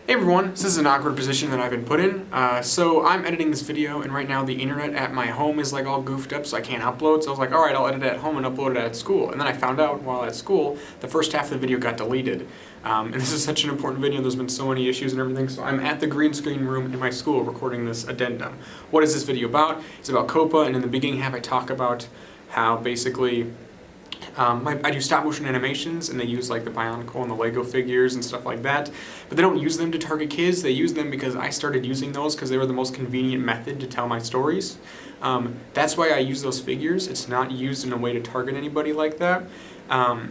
Hey everyone, this is an awkward position that I've been put in. So I'm editing this video, and right now the internet at my home is like all goofed up, so I can't upload. So I was like, alright, I'll edit it at home and upload it at school. And then I found out while at school, the first half of the video got deleted. And this is such an important video, there's been so many issues and everything, so I'm at the green screen room in my school recording this addendum. What is this video about? It's about COPA, and in the beginning half I talk about how basically I do stop motion animations, and they use like the Bionicle and the Lego figures and stuff like that, but they don't use them to target kids. They use them because I started using those because they were the most convenient method to tell my stories. That's why I use those figures. It's not used in a way to target anybody like that. So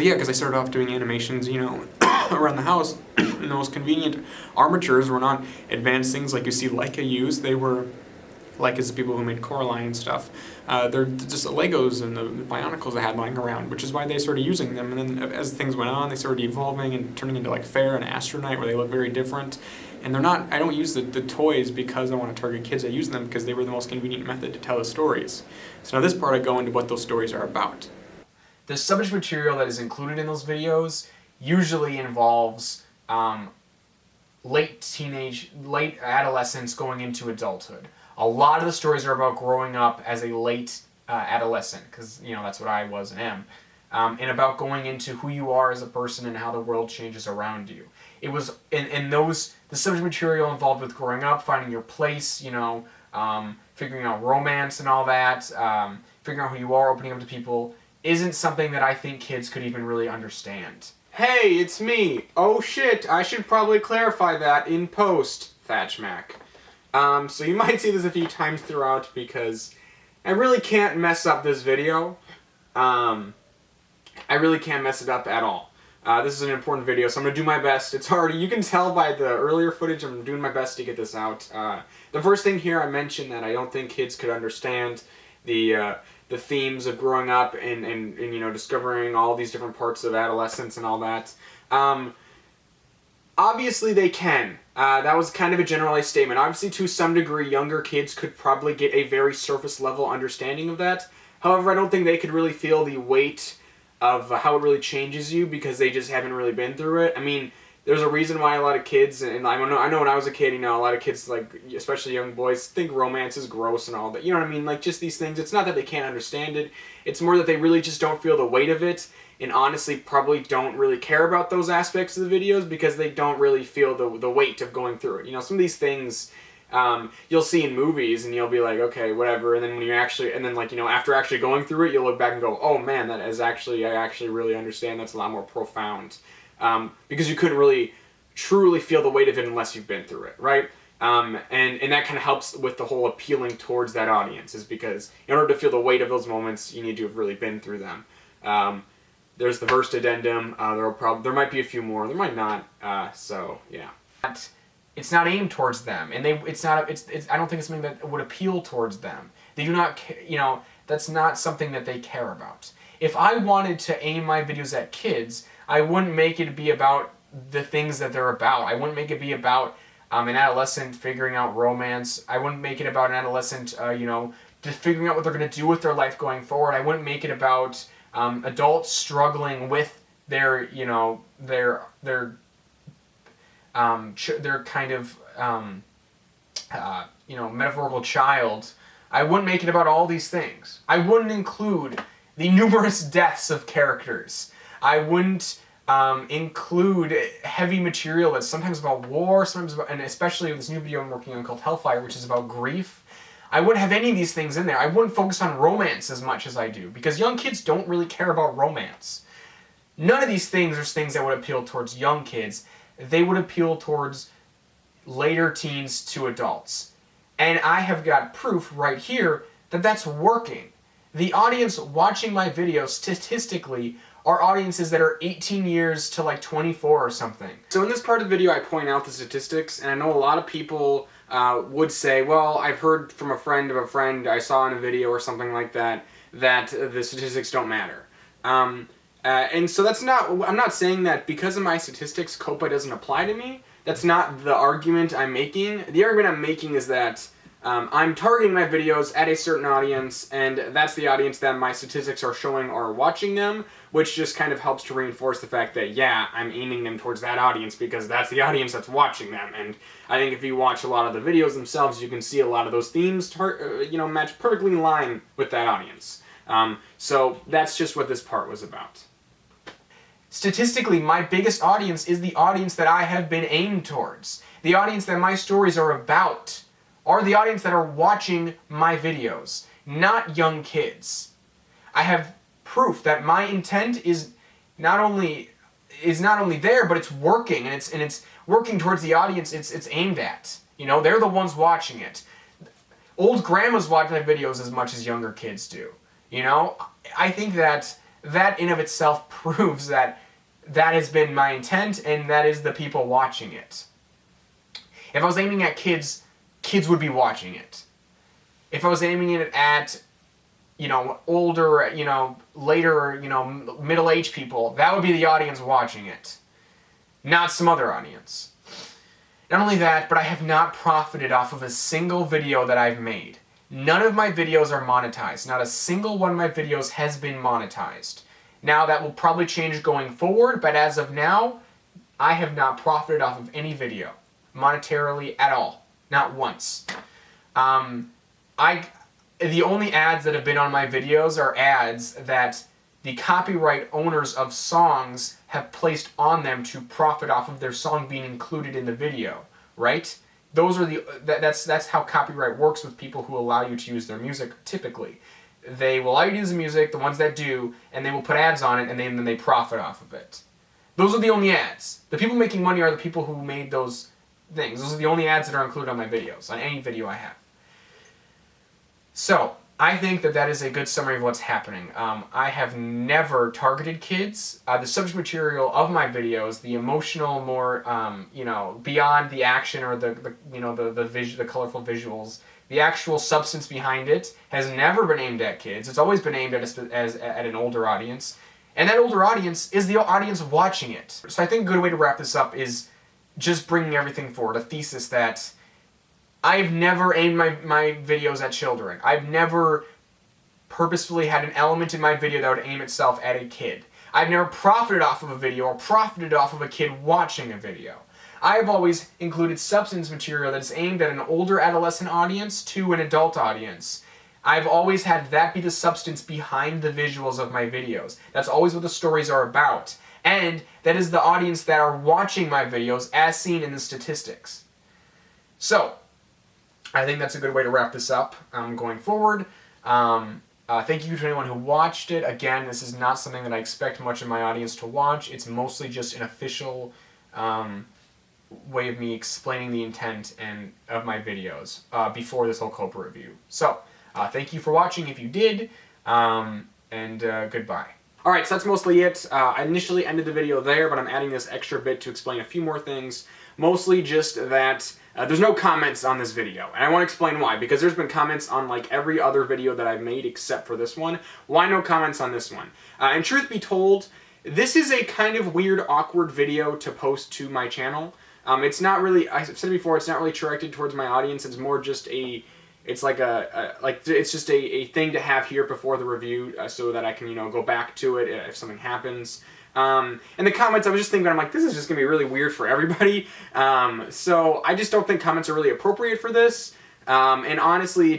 yeah, because I started off doing animations, you know, around the house, and the most convenient armatures were not advanced things like you see Leica use. They were Leica's the people who made Coraline and stuff. They're just the Legos and the Bionicles I had lying around, which is why they started using them. And then as things went on, they started evolving and turning into like Fair and Astronite, where they look very different. And they're not, I don't use the toys because I want to target kids. I use them because they were the most convenient method to tell the stories. So now this part I go into what those stories are about. The subject material that is included in those videos usually involves late adolescence going into adulthood. A lot of the stories are about growing up as a late adolescent, because, you know, that's what I was and am, and about going into who you are as a person and how the world changes around you. It was, the subject material involved with growing up, finding your place, you know, figuring out romance and all that, figuring out who you are, opening up to people, isn't something that I think kids could even really understand. Hey, it's me! Oh shit, I should probably clarify that in post, Thatch Mac. So you might see this a few times throughout because I really can't mess up this video. I really can't mess it up at all. This is an important video, so I'm going to do my best. It's already, you can tell by the earlier footage, I'm doing my best to get this out. The first thing here, I mentioned that I don't think kids could understand the themes of growing up and you know, discovering all these different parts of adolescence and all that. Obviously they can. That was kind of a generalized statement. Obviously, to some degree, younger kids could probably get a very surface-level understanding of that. However, I don't think they could really feel the weight of how it really changes you because they just haven't really been through it. I mean, there's a reason why a lot of kids, and I know when I was a kid, you know, a lot of kids, like, especially young boys, think romance is gross and all that. You know what I mean? Like, just these things. It's not that they can't understand it. It's more that they really just don't feel the weight of it, and honestly probably don't really care about those aspects of the videos because they don't really feel the weight of going through it. You know, some of these things you'll see in movies and you'll be like, okay, whatever, and then when you actually, and then like, you know, after actually going through it, you'll look back and go, oh man, that is actually, I actually really understand, that's a lot more profound. Because you couldn't really truly feel the weight of it unless you've been through it, right? And that kind of helps with the whole appealing towards that audience, is because in order to feel the weight of those moments, you need to have really been through them. There's the first addendum. There might be a few more. There might not. So yeah. It's not aimed towards them, and I don't think it's something that would appeal towards them. They do not, you know, that's not something that they care about. If I wanted to aim my videos at kids, I wouldn't make it be about the things that they're about. I wouldn't make it be about an adolescent figuring out romance. I wouldn't make it about an adolescent, you know, just figuring out what they're going to do with their life going forward. I wouldn't make it about adults struggling with their, you know, their kind of, you know, metaphorical child. I wouldn't make it about all these things. I wouldn't include the numerous deaths of characters. I wouldn't include heavy material that's sometimes about war, sometimes about, and especially this new video I'm working on called Hellfire, which is about grief. I wouldn't have any of these things in there. I wouldn't focus on romance as much as I do, because young kids don't really care about romance. None of these things are things that would appeal towards young kids. They would appeal towards later teens to adults. And I have got proof right here that that's working. The audience watching my videos statistically are audiences that are 18 years to like 24 or something. So in this part of the video I point out the statistics, and I know a lot of people would say, well, I've heard from a friend of a friend I saw in a video or something like that, that the statistics don't matter. And so that's not, I'm not saying that because of my statistics COPA doesn't apply to me. That's not the argument I'm making. The argument I'm making is that I'm targeting my videos at a certain audience, and that's the audience that my statistics are showing are watching them, which just kind of helps to reinforce the fact that, yeah, I'm aiming them towards that audience because that's the audience that's watching them. And I think if you watch a lot of the videos themselves, you can see a lot of those themes match perfectly in line with that audience. So that's just what this part was about. Statistically, my biggest audience is the audience that I have been aimed towards. The audience that my stories are about are the audience that are watching my videos, not young kids. I have proof that my intent is not only there, but it's working, and it's working towards the audience it's aimed at. You know, they're the ones watching it. Old grandmas watch my videos as much as younger kids do. You know, I think that in of itself proves that has been my intent, and that is the people watching it. If I was aiming at kids would be watching it. If I was aiming it at, older, later, middle-aged people, that would be the audience watching it, not some other audience. Not only that, but I have not profited off of a single video that I've made. None of my videos are monetized. Not a single one of my videos has been monetized. Now, that will probably change going forward, but as of now, I have not profited off of any video, monetarily at all. Not once. The only ads that have been on my videos are ads that the copyright owners of songs have placed on them to profit off of their song being included in the video, right? Those are that's how copyright works with people who allow you to use their music typically. They will allow you to use the music, the ones that do, and they will put ads on it, and then they profit off of it. Those are the only ads. The people making money are the people who made those things. Those are the only ads that are included on my videos, on any video I have. So, I think that is a good summary of what's happening. I have never targeted kids. The subject material of my videos, the emotional, more, beyond the action or the colorful visuals, the actual substance behind it has never been aimed at kids. It's always been aimed at an older audience. And that older audience is the audience watching it. So I think a good way to wrap this up is just bringing everything forward, a thesis that I've never aimed my videos at children. I've never purposefully had an element in my video that would aim itself at a kid. I've never profited off of a video or profited off of a kid watching a video. I've always included substance material that's aimed at an older adolescent audience to an adult audience. I've always had that be the substance behind the visuals of my videos. That's always what the stories are about. And that is the audience that are watching my videos as seen in the statistics. So, I think that's a good way to wrap this up going forward. Thank you to anyone who watched it. Again, this is not something that I expect much of my audience to watch. It's mostly just an official way of me explaining the intent of my videos before this whole Cobra review. So, thank you for watching if you did, and goodbye. Alright, so that's mostly it. I initially ended the video there, but I'm adding this extra bit to explain a few more things. Mostly just that there's no comments on this video, and I want to explain why, because there's been comments on like every other video that I've made except for this one. Why no comments on this one? And truth be told, this is a kind of weird, awkward video to post to my channel. It's not really, I've said before, it's not really directed towards my audience. It's more just it's like it's just a thing to have here before the review so that I can, go back to it if something happens. In the comments, I was just thinking, I'm like, this is just going to be really weird for everybody. So I just don't think comments are really appropriate for this. And honestly,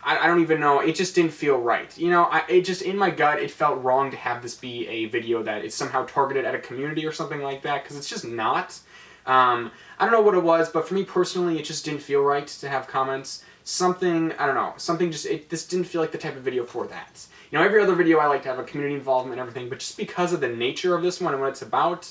I don't even know, it just didn't feel right. It just, in my gut, it felt wrong to have this be a video that is somehow targeted at a community or something like that, because it's just not. I don't know what it was, but for me personally, it just didn't feel right to have comments. Something, I don't know, this didn't feel like the type of video for that. Every other video I like to have a community involvement and everything, but just because of the nature of this one and what it's about,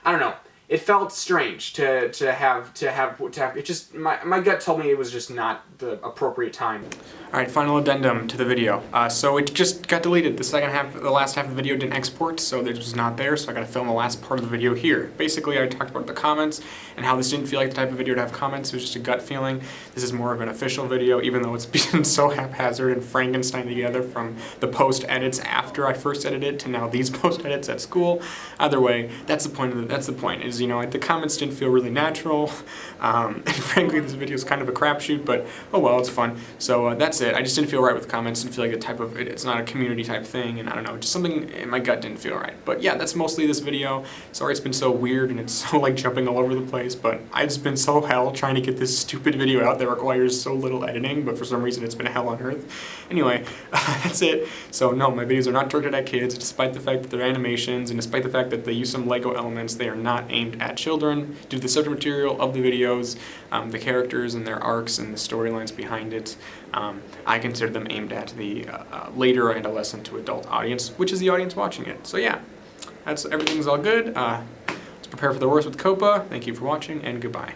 I don't know. It felt strange to have it just, my gut told me it was just not the appropriate time. Alright, final addendum to the video. So it just got deleted. The last half of the video didn't export, so it was not there, so I gotta film the last part of the video here. Basically, I talked about the comments and how this didn't feel like the type of video to have comments. It was just a gut feeling. This is more of an official video, even though it's been so haphazard and Frankenstein together from the post edits after I first edited to now these post edits at school. Either way, that's the point is you know, the comments didn't feel really natural, and frankly this video is kind of a crapshoot, but oh well, it's fun. So that's it. I just didn't feel right with comments, didn't feel like the type of, it's not a community type thing, and I don't know, just something in my gut didn't feel right. But yeah, that's mostly this video. Sorry it's been so weird and it's so like jumping all over the place, but I've just been so hell trying to get this stupid video out that requires so little editing, but for some reason it's been hell on earth. Anyway, that's it. So no, my videos are not directed at kids, despite the fact that they're animations, and despite the fact that they use some Lego elements, they are not aimed at children. Due to the subject material of the videos, the characters and their arcs and the storylines behind it, I consider them aimed at the later adolescent to adult audience, which is the audience watching it. So yeah, everything's all good. Let's prepare for the worst with Copa. Thank you for watching, and goodbye.